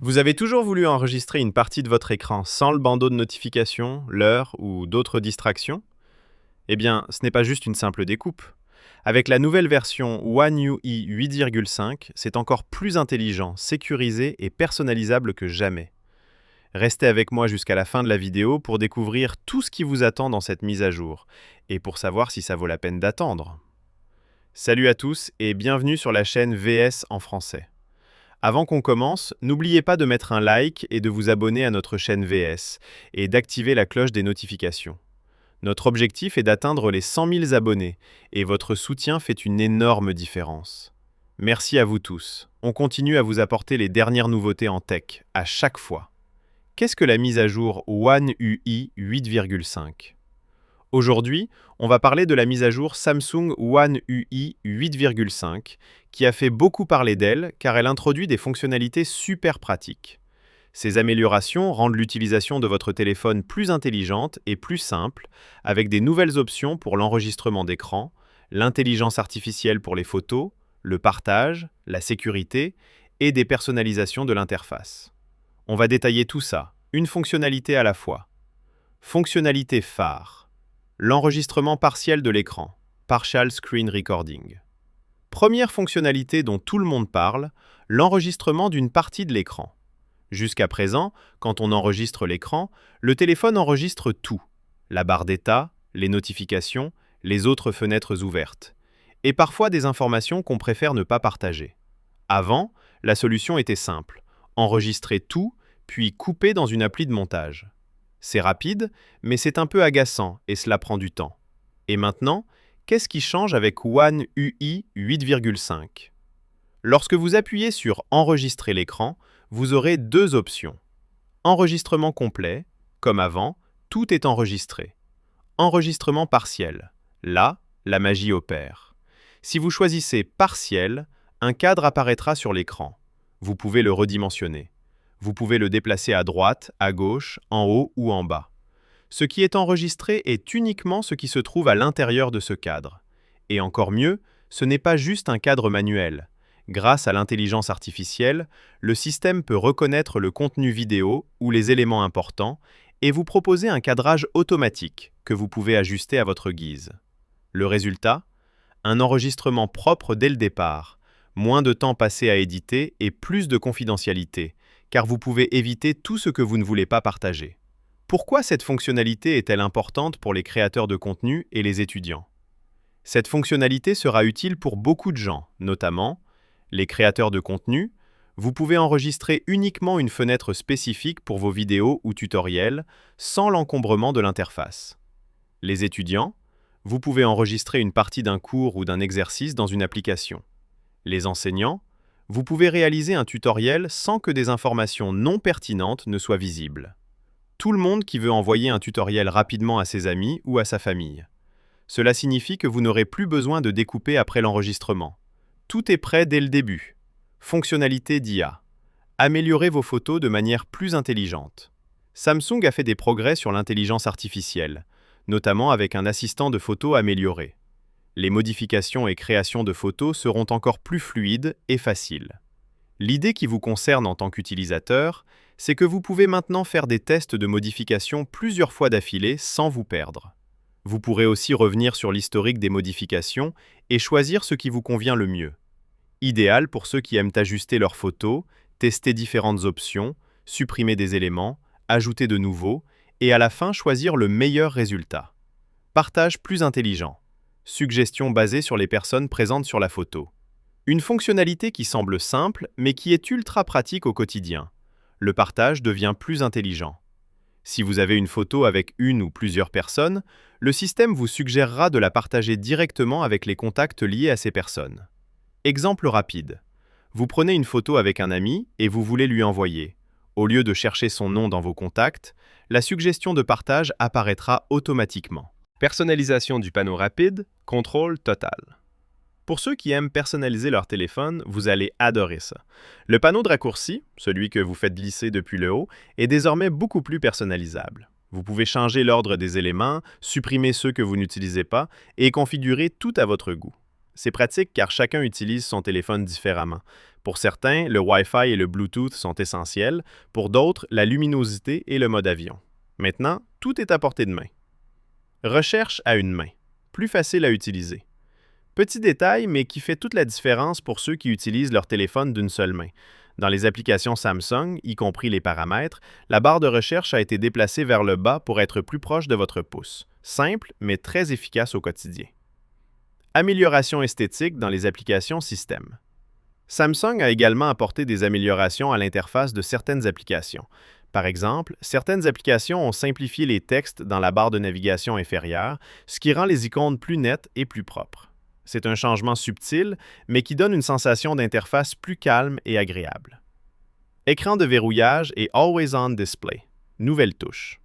Vous avez toujours voulu enregistrer une partie de votre écran sans le bandeau de notification, l'heure ou d'autres distractions? Eh bien, ce n'est pas juste une simple découpe. Avec la nouvelle version One UI 8,5, c'est encore plus intelligent, sécurisé et personnalisable que jamais. Restez avec moi jusqu'à la fin de la vidéo pour découvrir tout ce qui vous attend dans cette mise à jour et pour savoir si ça vaut la peine d'attendre. Salut à tous et bienvenue sur la chaîne VS en français. Avant qu'on commence, n'oubliez pas de mettre un like et de vous abonner à notre chaîne VS et d'activer la cloche des notifications. Notre objectif est d'atteindre les 100 000 abonnés et votre soutien fait une énorme différence. Merci à vous tous. On continue à vous apporter les dernières nouveautés en tech à chaque fois. Qu'est-ce que la mise à jour One UI 8,5? Aujourd'hui, on va parler de la mise à jour Samsung One UI 8,5 qui a fait beaucoup parler d'elle car elle introduit des fonctionnalités super pratiques. Ces améliorations rendent l'utilisation de votre téléphone plus intelligente et plus simple avec des nouvelles options pour l'enregistrement d'écran, l'intelligence artificielle pour les photos, le partage, la sécurité et des personnalisations de l'interface. On va détailler tout ça, une fonctionnalité à la fois. Fonctionnalité phare. L'enregistrement partiel de l'écran, Partial Screen Recording. Première fonctionnalité dont tout le monde parle, l'enregistrement d'une partie de l'écran. Jusqu'à présent, quand on enregistre l'écran, le téléphone enregistre tout, la barre d'état, les notifications, les autres fenêtres ouvertes, et parfois des informations qu'on préfère ne pas partager. Avant, la solution était simple, enregistrer tout, puis couper dans une appli de montage. C'est rapide, mais c'est un peu agaçant et cela prend du temps. Et maintenant, qu'est-ce qui change avec One UI 8,5? Lorsque vous appuyez sur Enregistrer l'écran, vous aurez deux options. Enregistrement complet, comme avant, tout est enregistré. Enregistrement partiel, là, la magie opère. Si vous choisissez Partiel, un cadre apparaîtra sur l'écran. Vous pouvez le redimensionner. Vous pouvez le déplacer à droite, à gauche, en haut ou en bas. Ce qui est enregistré est uniquement ce qui se trouve à l'intérieur de ce cadre. Et encore mieux, ce n'est pas juste un cadre manuel. Grâce à l'intelligence artificielle, le système peut reconnaître le contenu vidéo ou les éléments importants et vous proposer un cadrage automatique que vous pouvez ajuster à votre guise. Le résultat? Un enregistrement propre dès le départ, moins de temps passé à éditer et plus de confidentialité, car vous pouvez éviter tout ce que vous ne voulez pas partager. Pourquoi cette fonctionnalité est-elle importante pour les créateurs de contenu et les étudiants? Cette fonctionnalité sera utile pour beaucoup de gens, notamment les créateurs de contenu. Vous pouvez enregistrer uniquement une fenêtre spécifique pour vos vidéos ou tutoriels, sans l'encombrement de l'interface. Les étudiants, vous pouvez enregistrer une partie d'un cours ou d'un exercice dans une application. Les enseignants, vous pouvez réaliser un tutoriel sans que des informations non pertinentes ne soient visibles. Tout le monde qui veut envoyer un tutoriel rapidement à ses amis ou à sa famille. Cela signifie que vous n'aurez plus besoin de découper après l'enregistrement. Tout est prêt dès le début. Fonctionnalité d'IA. Améliorez vos photos de manière plus intelligente. Samsung a fait des progrès sur l'intelligence artificielle, notamment avec un assistant de photo amélioré. Les modifications et créations de photos seront encore plus fluides et faciles. L'idée qui vous concerne en tant qu'utilisateur, c'est que vous pouvez maintenant faire des tests de modification plusieurs fois d'affilée sans vous perdre. Vous pourrez aussi revenir sur l'historique des modifications et choisir ce qui vous convient le mieux. Idéal pour ceux qui aiment ajuster leurs photos, tester différentes options, supprimer des éléments, ajouter de nouveaux et à la fin choisir le meilleur résultat. Partage plus intelligent. Suggestions basées sur les personnes présentes sur la photo. Une fonctionnalité qui semble simple, mais qui est ultra pratique au quotidien. Le partage devient plus intelligent. Si vous avez une photo avec une ou plusieurs personnes, le système vous suggérera de la partager directement avec les contacts liés à ces personnes. Exemple rapide. Vous prenez une photo avec un ami et vous voulez lui envoyer. Au lieu de chercher son nom dans vos contacts, la suggestion de partage apparaîtra automatiquement. Personnalisation du panneau rapide, contrôle total. Pour ceux qui aiment personnaliser leur téléphone, vous allez adorer ça. Le panneau de raccourci, celui que vous faites glisser depuis le haut, est désormais beaucoup plus personnalisable. Vous pouvez changer l'ordre des éléments, supprimer ceux que vous n'utilisez pas et configurer tout à votre goût. C'est pratique car chacun utilise son téléphone différemment. Pour certains, le Wi-Fi et le Bluetooth sont essentiels, pour d'autres, la luminosité et le mode avion. Maintenant, tout est à portée de main. Recherche à une main. Plus facile à utiliser. Petit détail, mais qui fait toute la différence pour ceux qui utilisent leur téléphone d'une seule main. Dans les applications Samsung, y compris les paramètres, la barre de recherche a été déplacée vers le bas pour être plus proche de votre pouce. Simple, mais très efficace au quotidien. Amélioration esthétique dans les applications système. Samsung a également apporté des améliorations à l'interface de certaines applications. Par exemple, certaines applications ont simplifié les textes dans la barre de navigation inférieure, ce qui rend les icônes plus nettes et plus propres. C'est un changement subtil, mais qui donne une sensation d'interface plus calme et agréable. Écran de verrouillage et Always On Display. Nouvelle touche.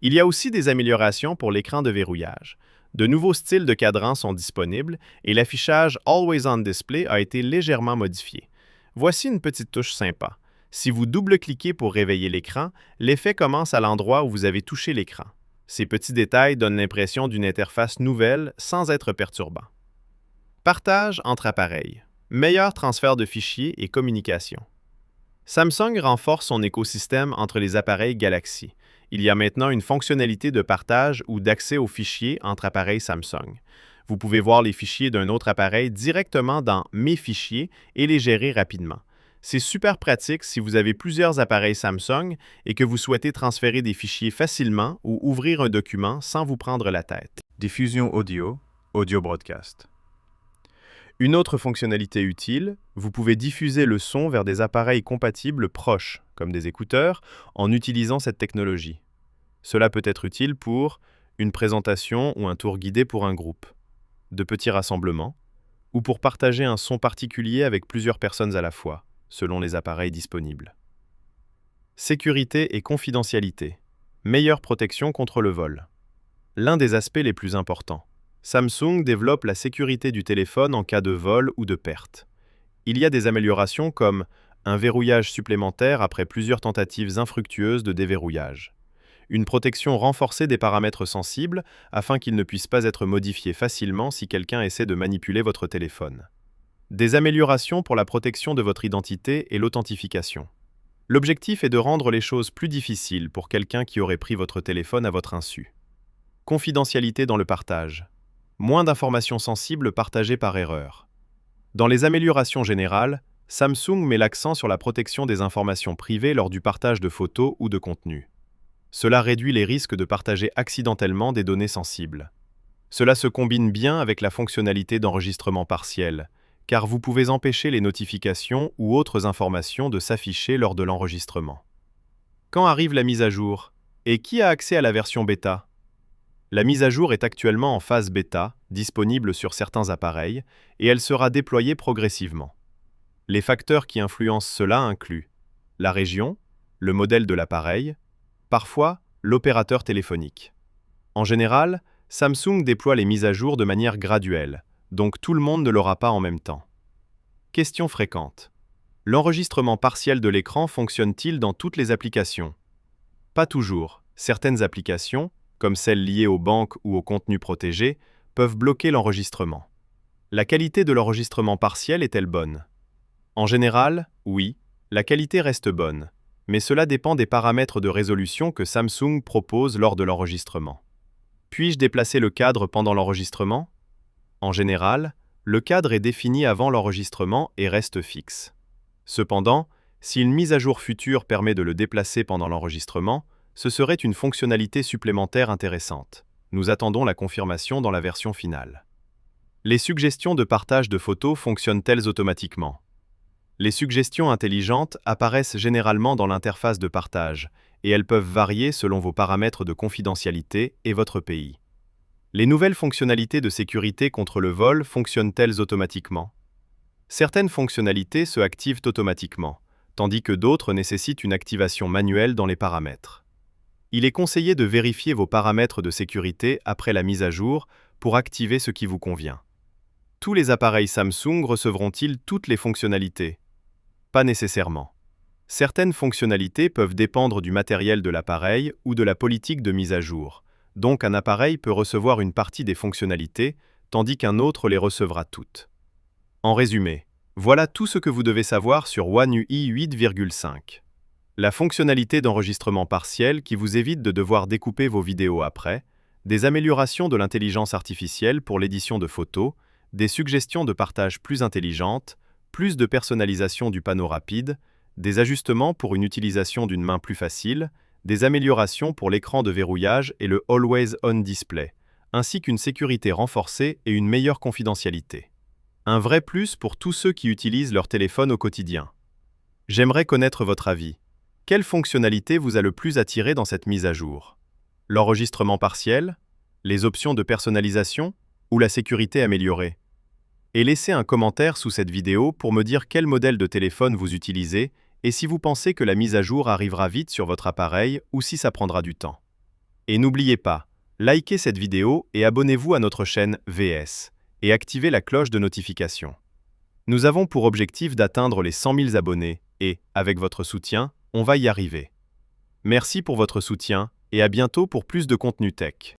Il y a aussi des améliorations pour l'écran de verrouillage. De nouveaux styles de cadran sont disponibles et l'affichage Always On Display a été légèrement modifié. Voici une petite touche sympa. Si vous double-cliquez pour réveiller l'écran, l'effet commence à l'endroit où vous avez touché l'écran. Ces petits détails donnent l'impression d'une interface nouvelle sans être perturbant. Partage entre appareils. Meilleur transfert de fichiers et communication. Samsung renforce son écosystème entre les appareils Galaxy. Il y a maintenant une fonctionnalité de partage ou d'accès aux fichiers entre appareils Samsung. Vous pouvez voir les fichiers d'un autre appareil directement dans « Mes fichiers » et les gérer rapidement. C'est super pratique si vous avez plusieurs appareils Samsung et que vous souhaitez transférer des fichiers facilement ou ouvrir un document sans vous prendre la tête. Diffusion audio, audio broadcast. Une autre fonctionnalité utile, vous pouvez diffuser le son vers des appareils compatibles proches, comme des écouteurs, en utilisant cette technologie. Cela peut être utile pour une présentation ou un tour guidé pour un groupe, de petits rassemblements, ou pour partager un son particulier avec plusieurs personnes à la fois, selon les appareils disponibles. Sécurité et confidentialité. Meilleure protection contre le vol. L'un des aspects les plus importants. Samsung développe la sécurité du téléphone en cas de vol ou de perte. Il y a des améliorations comme un verrouillage supplémentaire après plusieurs tentatives infructueuses de déverrouillage, une protection renforcée des paramètres sensibles afin qu'ils ne puissent pas être modifiés facilement si quelqu'un essaie de manipuler votre téléphone, des améliorations pour la protection de votre identité et l'authentification. L'objectif est de rendre les choses plus difficiles pour quelqu'un qui aurait pris votre téléphone à votre insu. Confidentialité dans le partage. Moins d'informations sensibles partagées par erreur. Dans les améliorations générales, Samsung met l'accent sur la protection des informations privées lors du partage de photos ou de contenus. Cela réduit les risques de partager accidentellement des données sensibles. Cela se combine bien avec la fonctionnalité d'enregistrement partiel, car vous pouvez empêcher les notifications ou autres informations de s'afficher lors de l'enregistrement. Quand arrive la mise à jour? Et qui a accès à la version bêta? La mise à jour est actuellement en phase bêta, disponible sur certains appareils, et elle sera déployée progressivement. Les facteurs qui influencent cela incluent la région, le modèle de l'appareil, parfois l'opérateur téléphonique. En général, Samsung déploie les mises à jour de manière graduelle, donc tout le monde ne l'aura pas en même temps. Question fréquente. L'enregistrement partiel de l'écran fonctionne-t-il dans toutes les applications? Pas toujours. Certaines applications, comme celles liées aux banques ou aux contenus protégés, peuvent bloquer l'enregistrement. La qualité de l'enregistrement partiel est-elle bonne? En général, oui, la qualité reste bonne, mais cela dépend des paramètres de résolution que Samsung propose lors de l'enregistrement. Puis-je déplacer le cadre pendant l'enregistrement? En général, le cadre est défini avant l'enregistrement et reste fixe. Cependant, si une mise à jour future permet de le déplacer pendant l'enregistrement, ce serait une fonctionnalité supplémentaire intéressante. Nous attendons la confirmation dans la version finale. Les suggestions de partage de photos fonctionnent-elles automatiquement? Les suggestions intelligentes apparaissent généralement dans l'interface de partage, et elles peuvent varier selon vos paramètres de confidentialité et votre pays. Les nouvelles fonctionnalités de sécurité contre le vol fonctionnent-elles automatiquement? Certaines fonctionnalités se activent automatiquement, tandis que d'autres nécessitent une activation manuelle dans les paramètres. Il est conseillé de vérifier vos paramètres de sécurité après la mise à jour pour activer ce qui vous convient. Tous les appareils Samsung recevront-ils toutes les fonctionnalités? Pas nécessairement. Certaines fonctionnalités peuvent dépendre du matériel de l'appareil ou de la politique de mise à jour. Donc un appareil peut recevoir une partie des fonctionnalités, tandis qu'un autre les recevra toutes. En résumé, Voilà tout ce que vous devez savoir sur One UI 8,5. La fonctionnalité d'enregistrement partiel qui vous évite de devoir découper vos vidéos après, des améliorations de l'intelligence artificielle pour l'édition de photos, des suggestions de partage plus intelligentes, plus de personnalisation du panneau rapide, des ajustements pour une utilisation d'une main plus facile, des améliorations pour l'écran de verrouillage et le Always On Display, ainsi qu'une sécurité renforcée et une meilleure confidentialité. Un vrai plus pour tous ceux qui utilisent leur téléphone au quotidien. J'aimerais connaître votre avis. Quelle fonctionnalité vous a le plus attiré dans cette mise à jour? L'enregistrement partiel, les options de personnalisation ou la sécurité améliorée? Et laissez un commentaire sous cette vidéo pour me dire quel modèle de téléphone vous utilisez et si vous pensez que la mise à jour arrivera vite sur votre appareil ou si ça prendra du temps. Et n'oubliez pas, likez cette vidéo et abonnez-vous à notre chaîne VS et activez la cloche de notification. Nous avons pour objectif d'atteindre les 100 000 abonnés et, avec votre soutien, on va y arriver. Merci pour votre soutien et à bientôt pour plus de contenu tech.